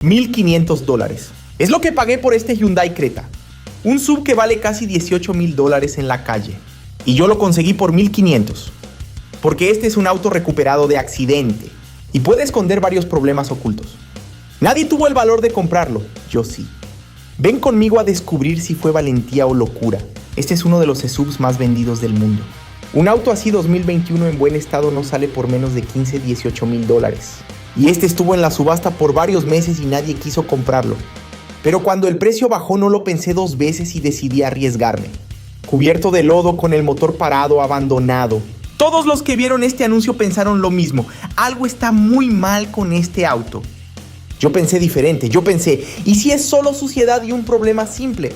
$1,500. Es lo que pagué por este Hyundai Creta. Un SUV que vale casi $18,000 en la calle. Y yo lo conseguí por $1,500. Porque este es un auto recuperado de accidente. Y puede esconder varios problemas ocultos. Nadie tuvo el valor de comprarlo. Yo sí. Ven conmigo a descubrir si fue valentía o locura. Este es uno de los SUVs más vendidos del mundo. Un auto así 2021 en buen estado no sale por menos de $18,000. Y este estuvo en la subasta por varios meses y nadie quiso comprarlo. Pero cuando el precio bajó no lo pensé dos veces y decidí arriesgarme. Cubierto de lodo, con el motor parado, abandonado. Todos los que vieron este anuncio pensaron lo mismo. Algo está muy mal con este auto. Yo pensé diferente. Yo pensé, ¿y si es solo suciedad y un problema simple?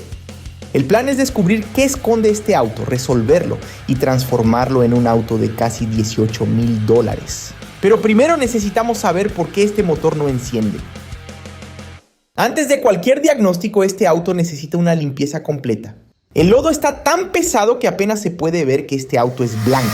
El plan es descubrir qué esconde este auto, resolverlo y transformarlo en un auto de casi $18,000. Pero primero necesitamos saber por qué este motor no enciende. Antes de cualquier diagnóstico, este auto necesita una limpieza completa. El lodo está tan pesado que apenas se puede ver que este auto es blanco.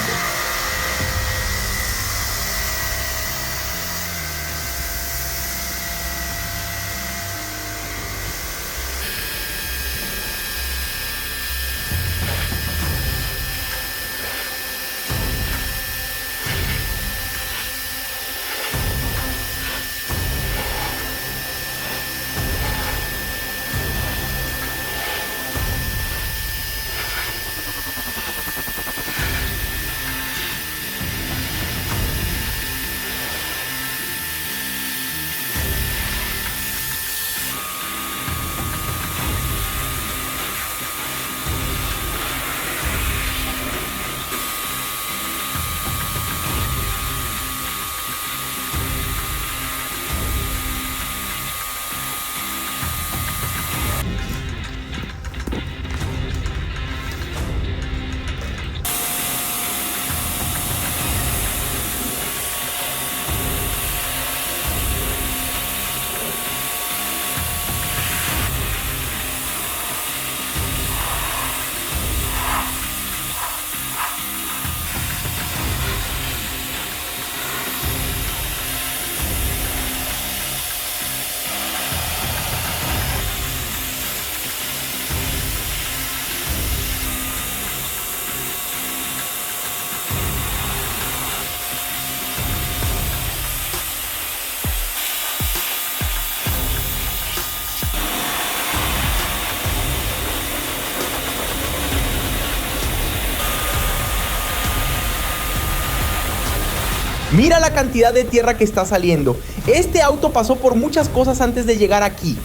Mira la cantidad de tierra que está saliendo. Este auto pasó por muchas cosas antes de llegar aquí.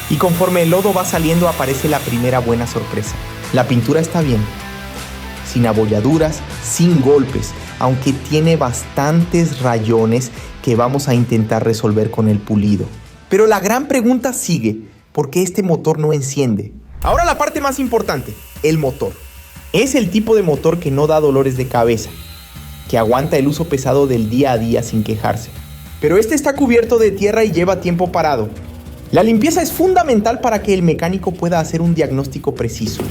Y conforme el lodo va saliendo aparece la primera buena sorpresa. La pintura está bien, sin abolladuras, sin golpes, aunque tiene bastantes rayones que vamos a intentar resolver con el pulido. Pero la gran pregunta sigue, ¿por qué este motor no enciende? Ahora la parte más importante, el motor. Es el tipo de motor que no da dolores de cabeza, que aguanta el uso pesado del día a día sin quejarse. Pero este está cubierto de tierra y lleva tiempo parado. La limpieza es fundamental para que el mecánico pueda hacer un diagnóstico preciso.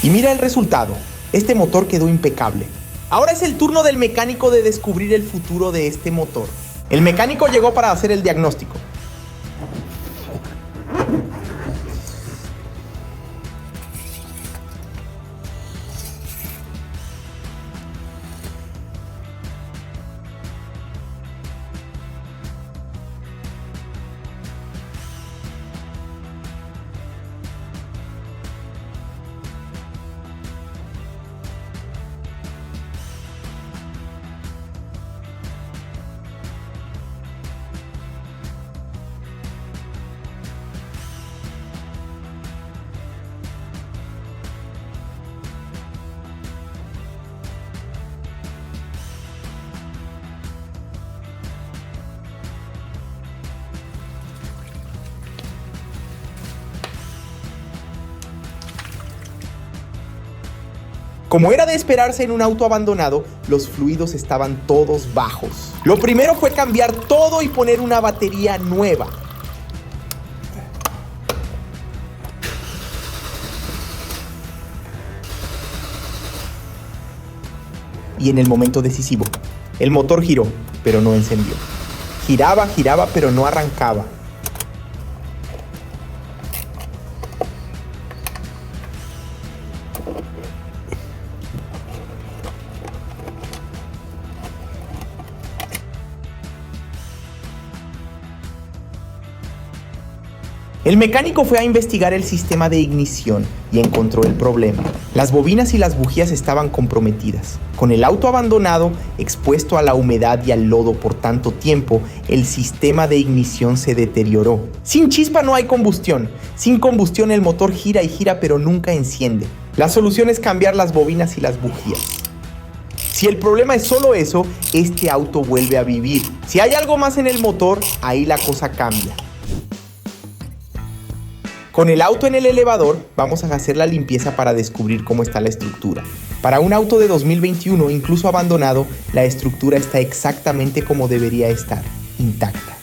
Y mira el resultado, este motor quedó impecable. Ahora es el turno del mecánico de descubrir el futuro de este motor. El mecánico llegó para hacer el diagnóstico. Como era de esperarse en un auto abandonado, los fluidos estaban todos bajos. Lo primero fue cambiar todo y poner una batería nueva. Y en el momento decisivo, el motor giró, pero no encendió. Giraba, pero no arrancaba. El mecánico fue a investigar el sistema de ignición y encontró el problema. Las bobinas y las bujías estaban comprometidas. Con el auto abandonado, expuesto a la humedad y al lodo por tanto tiempo, el sistema de ignición se deterioró. Sin chispa no hay combustión. Sin combustión el motor gira y gira pero nunca enciende. La solución es cambiar las bobinas y las bujías. Si el problema es solo eso, este auto vuelve a vivir. Si hay algo más en el motor, ahí la cosa cambia. Con el auto en el elevador, vamos a hacer la limpieza para descubrir cómo está la estructura. Para un auto de 2021, incluso abandonado, la estructura está exactamente como debería estar, intacta.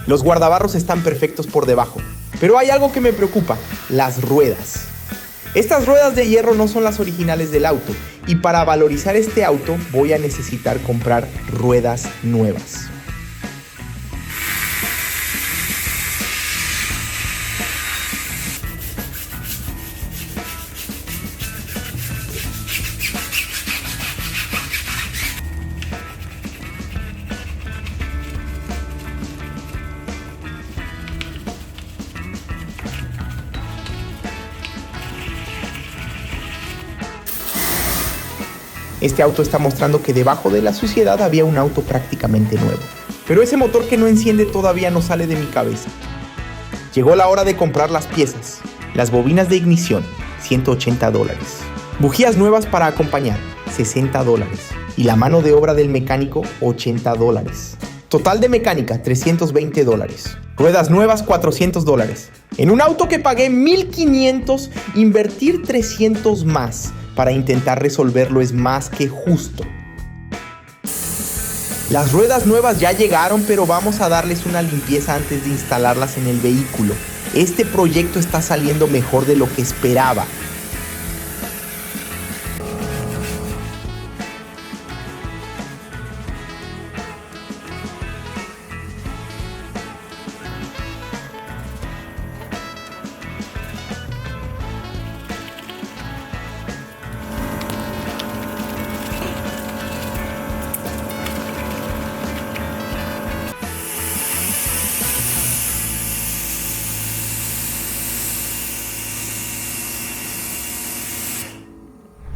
Los guardabarros están perfectos por debajo, pero hay algo que me preocupa, las ruedas. Estas ruedas de hierro no son las originales del auto y para valorizar este auto voy a necesitar comprar ruedas nuevas. Este auto está mostrando que debajo de la suciedad había un auto prácticamente nuevo. Pero ese motor que no enciende todavía no sale de mi cabeza. Llegó la hora de comprar las piezas. Las bobinas de ignición, $180. Bujías nuevas para acompañar, $60. Y la mano de obra del mecánico, $80. Total de mecánica, $320. Ruedas nuevas, $400. En un auto que pagué $1,500, invertir $300 más para intentar resolverlo es más que justo. Las ruedas nuevas ya llegaron, pero vamos a darles una limpieza antes de instalarlas en el vehículo. Este proyecto está saliendo mejor de lo que esperaba.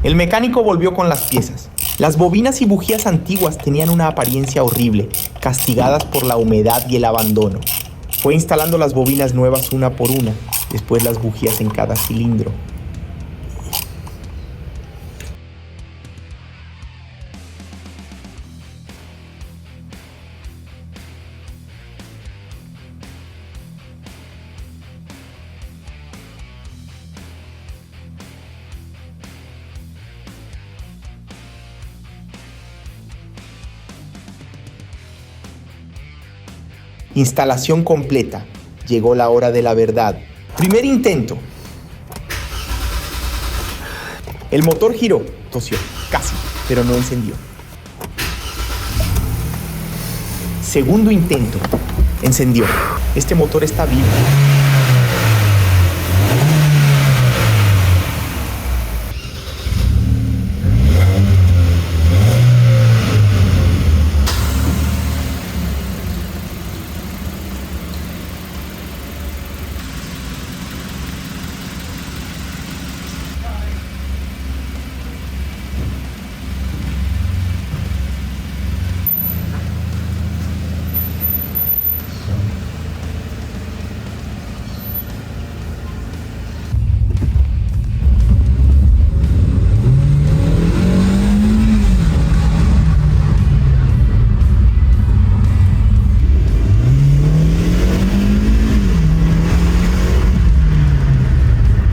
El mecánico volvió con las piezas. Las bobinas y bujías antiguas tenían una apariencia horrible, castigadas por la humedad y el abandono. Fue instalando las bobinas nuevas una por una, después las bujías en cada cilindro. Instalación completa. Llegó la hora de la verdad. Primer intento. El motor giró, tosió, casi, pero no encendió. Segundo intento. Encendió. Este motor está vivo.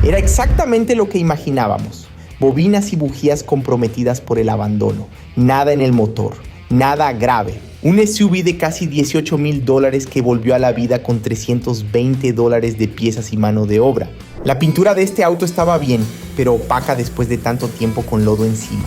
Era exactamente lo que imaginábamos. Bobinas y bujías comprometidas por el abandono. Nada en el motor. Nada grave. Un SUV de casi $18,000 que volvió a la vida con $320 de piezas y mano de obra. La pintura de este auto estaba bien, pero opaca después de tanto tiempo con lodo encima.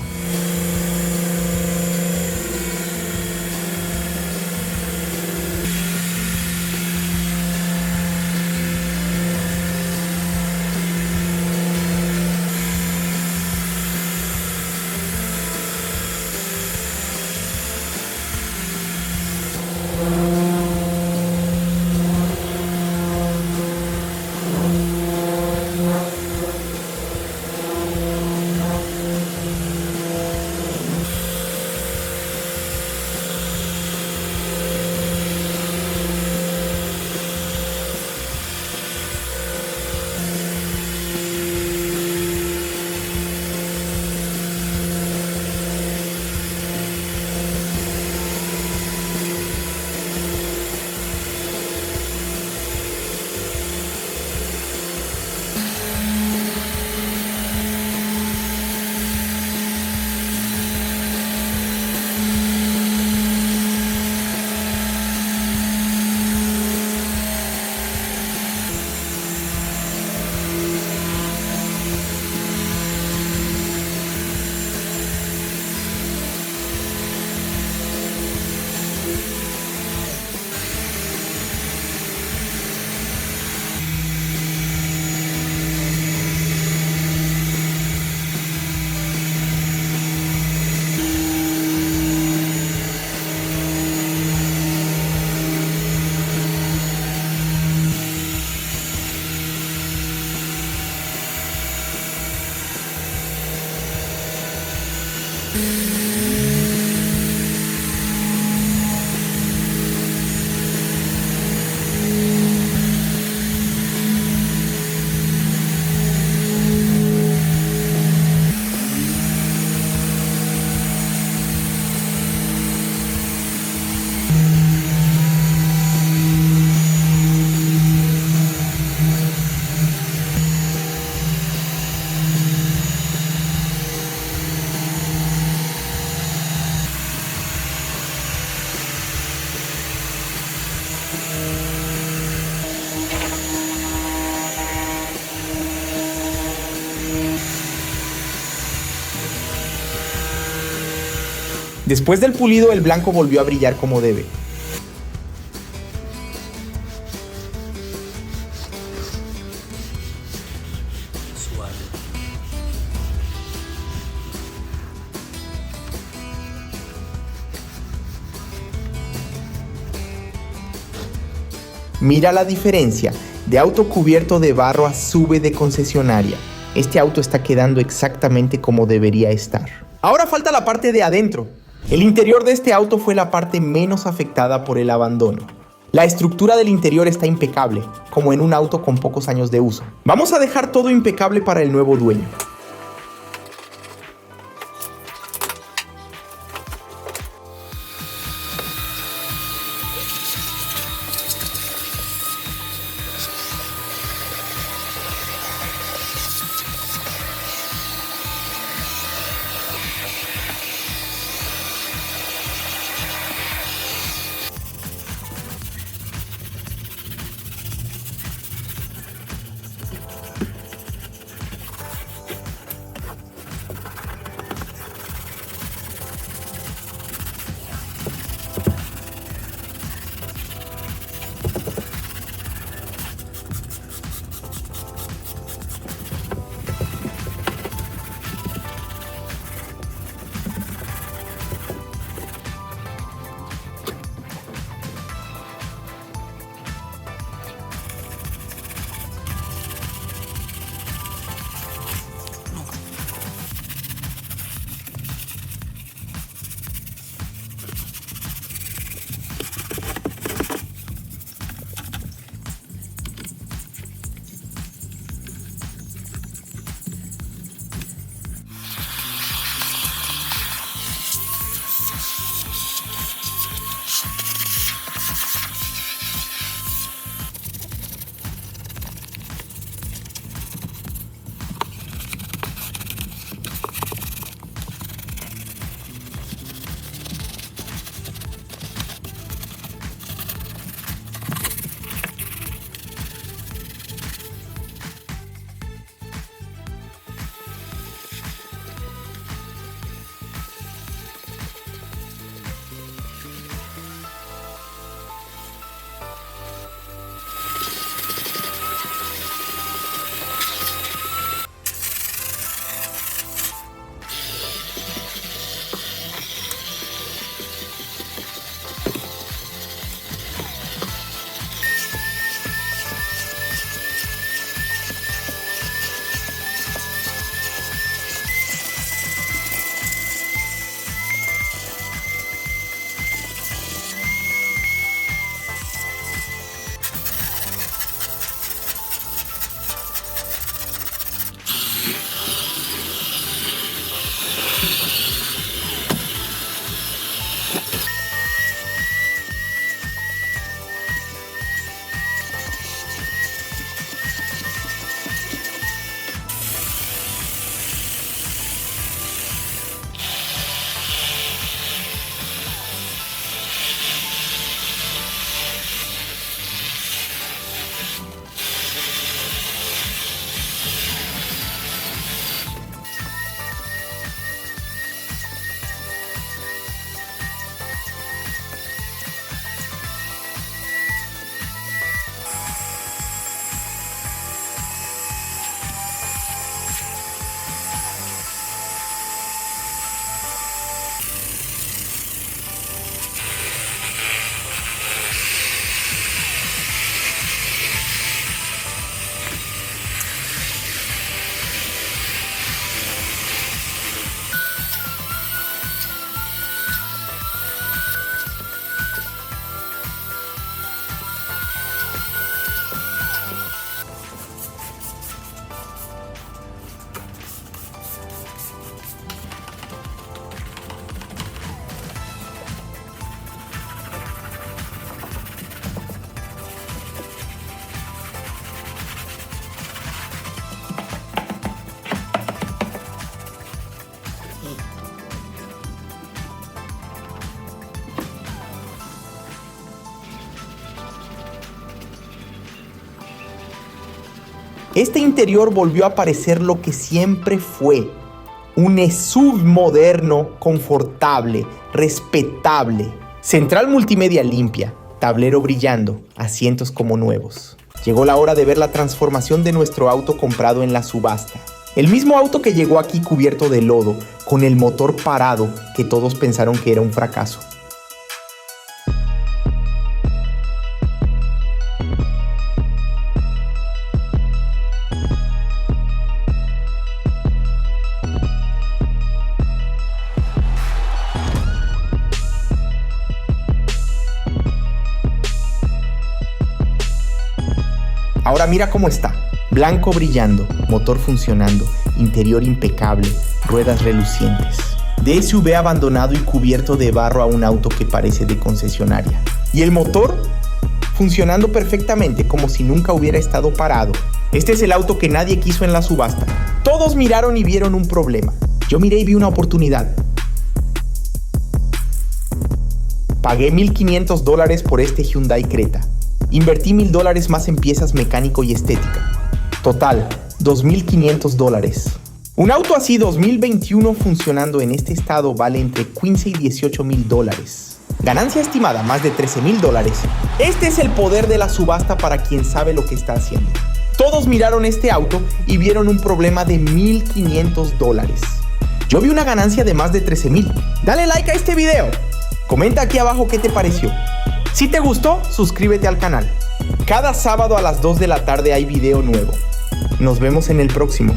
Después del pulido, el blanco volvió a brillar como debe. Mira la diferencia de auto cubierto de barro a SUV de concesionaria. Este auto está quedando exactamente como debería estar. Ahora falta la parte de adentro. El interior de este auto fue la parte menos afectada por el abandono. La estructura del interior está impecable, como en un auto con pocos años de uso. Vamos a dejar todo impecable para el nuevo dueño. Este interior volvió a parecer lo que siempre fue, Un SUV moderno, confortable, respetable. Central multimedia limpia, tablero brillando, asientos como nuevos. Llegó la hora de ver la transformación de nuestro auto comprado en la subasta. El mismo auto que llegó aquí cubierto de lodo, con el motor parado, que todos pensaron que era un fracaso. Ahora mira cómo está. Blanco brillando, motor funcionando, interior impecable, ruedas relucientes. De SUV abandonado y cubierto de barro a un auto que parece de concesionaria. Y el motor funcionando perfectamente, como si nunca hubiera estado parado. Este es el auto que nadie quiso en la subasta. Todos miraron y vieron un problema. Yo miré y vi una oportunidad. Pagué $1,500 por este Hyundai Creta. Invertí $1,000 más en piezas mecánico y estética. Total, $2,500. Un auto así 2021 funcionando en este estado vale entre $15 y $18,000. Ganancia estimada más de $13,000. Este es el poder de la subasta para quien sabe lo que está haciendo. Todos miraron este auto y vieron un problema de $1,500. Yo vi una ganancia de más de $13,000. Dale like a este video. Comenta aquí abajo qué te pareció. Si te gustó, suscríbete al canal. Cada sábado a las 2 de la tarde hay video nuevo. Nos vemos en el próximo.